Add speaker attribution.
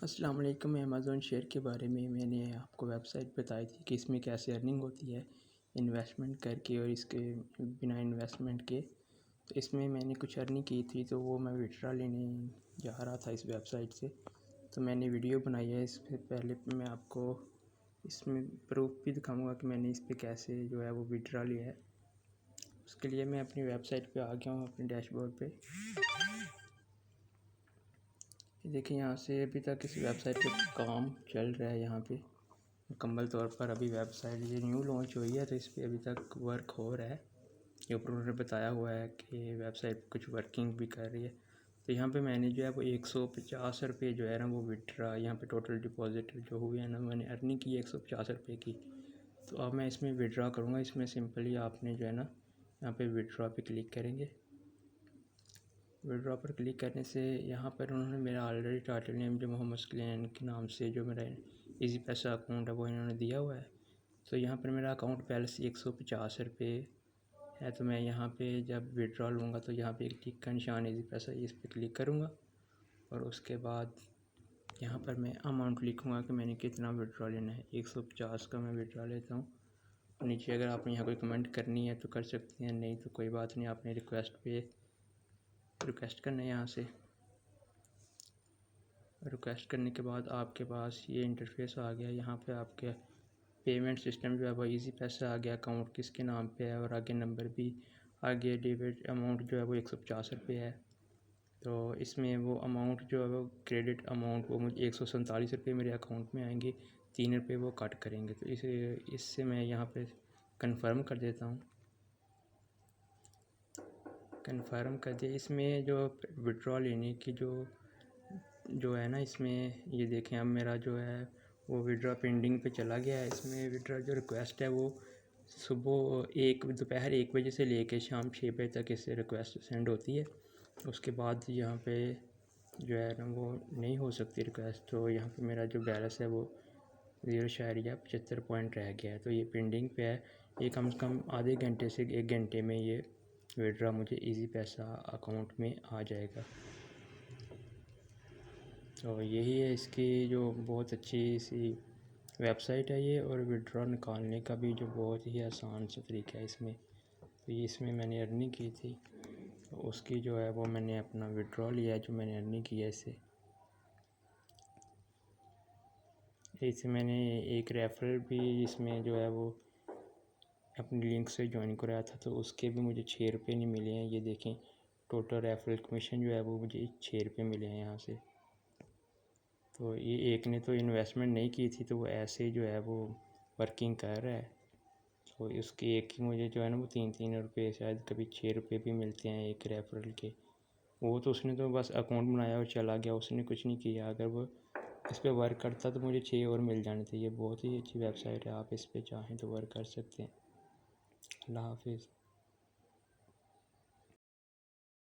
Speaker 1: अस्सलाम वालेकुम। Amazon share के बारे में मैंने आपको वेबसाइट बताई थी कि इसमें कैसे अर्निंग होती है इन्वेस्टमेंट करके और इसके बिना इन्वेस्टमेंट के। तो इसमें मैंने कुछ अर्निंग की थी, तो वो मैं विड्रॉ लेने जा रहा था इस वेबसाइट से। तो मैंने वीडियो बनाई है। इससे पहले मैं आपको इसमें प्रूफ भी दिखाऊंगा कि मैंने इस पर कैसे जो है वो विड्रॉ लिया है। उसके लिए मैं अपनी वेबसाइट पे आ गया हूँ, अपने डैशबोर्ड पे। देखिए, यहाँ से अभी तक इस वेबसाइट पे काम चल रहा है। यहाँ पे मुकम्मल तौर पर अभी वेबसाइट ये न्यू लॉन्च हुई है, तो इस पर अभी तक वर्क हो रहा है। ये ऊपर उन्होंने बताया हुआ है कि वेबसाइट कुछ वर्किंग भी कर रही है। तो यहाँ पे मैंने जो है वो 150 रुपये जो है ना वो विड्रा, यहाँ पे टोटल डिपॉजिट जो हुए हैं ना, मैंने अर्निंग की 150 रुपये की। तो अब मैं इसमें विड्रा करूँगा। इसमें सिंपली आपने जो है ना यहाँ पे विड्रा पे क्लिक करेंगे। विड्रॉ पर क्लिक करने से यहाँ पर उन्होंने मेरा ऑलरेडी टाइटल नेम जो मोहम्मद सुलेमान के नाम से जो मेरा इजी पैसा अकाउंट है वो इन्होंने दिया हुआ है। तो यहाँ पर मेरा अकाउंट बैलेंस 150 रुपये है। तो मैं यहाँ पे जब विड्रॉ लूँगा तो यहाँ पे एक टिक का निशान इजी पैसा, इस पर क्लिक करूँगा और उसके बाद यहाँ पर मैं अमाउंट लिखूँगा कि मैंने कितना विड्रॉ लेना है। 150 का मैं विड्रॉ लेता हूँ। नीचे अगर आपने यहाँ कोई कमेंट करनी है तो कर सकते हैं, नहीं तो कोई बात नहीं, आपने रिक्वेस्ट करना है। यहाँ से रिक्वेस्ट करने के बाद आपके पास ये इंटरफेस आ गया। यहाँ पे आपके पेमेंट सिस्टम जो है वो इजी पैसा आ गया, अकाउंट किसके नाम पे है और आगे नंबर भी आ गया। डेबिट अमाउंट जो है वो 150 रुपये है। तो इसमें वो अमाउंट जो है वो क्रेडिट अमाउंट वो मुझे 147 रुपये मेरे अकाउंट में आएंगे, 3 रुपये वो कट करेंगे। तो इससे मैं यहाँ पे कंफर्म कर देता हूँ। कंफर्म कर दिया। इसमें जो विड्रॉ लेने की जो है ना, इसमें ये देखें, अब मेरा जो है वो विड्रॉ पेंडिंग पे चला गया है। इसमें विड्रॉ जो रिक्वेस्ट है वो दोपहर 1 बजे से लेके शाम 6 बजे तक इससे रिक्वेस्ट सेंड होती है। उसके बाद यहाँ पे जो है ना वो नहीं हो सकती रिक्वेस्ट। तो यहाँ पे मेरा जो बैलेंस है वो 0.75 पॉइंट रह गया है। तो ये पेंडिंग पे है। ये कम से कम आधे घंटे से 1 घंटे में ये विड्रॉ मुझे इजी पैसा अकाउंट में आ जाएगा। तो यही है इसकी जो बहुत अच्छी सी वेबसाइट है ये, और विड्रॉ निकालने का भी जो बहुत ही आसान सा तरीका है इसमें। तो ये इसमें मैंने अर्निंग की थी, तो उसकी जो है वो मैंने अपना विड्रॉ लिया है जो मैंने अर्निंग किया है इससे मैंने एक रेफरल भी इसमें जो है वो अपनी लिंक से ज्वाइन कराया था, तो उसके भी मुझे 6 रुपये नहीं मिले हैं। ये देखें, टोटल रेफरल कमीशन जो है वो मुझे 6 रुपये मिले हैं यहाँ से। तो ये एक ने तो इन्वेस्टमेंट नहीं की थी, तो वो ऐसे जो है वो वर्किंग कर रहा है। तो उसके एक ही मुझे जो है ना वो 3-3 रुपये, शायद कभी 6 रुपये भी मिलते हैं एक रेफरल के। वो तो उसने तो बस अकाउंट बनाया और चला गया, उसने कुछ नहीं किया। अगर वो इस पर वर्क करता तो मुझे 6 और मिल जाने थे। ये बहुत ही अच्छी वेबसाइट है, आप इस पर चाहें तो वर्क कर सकते हैं। अल्लाह हाफिज़।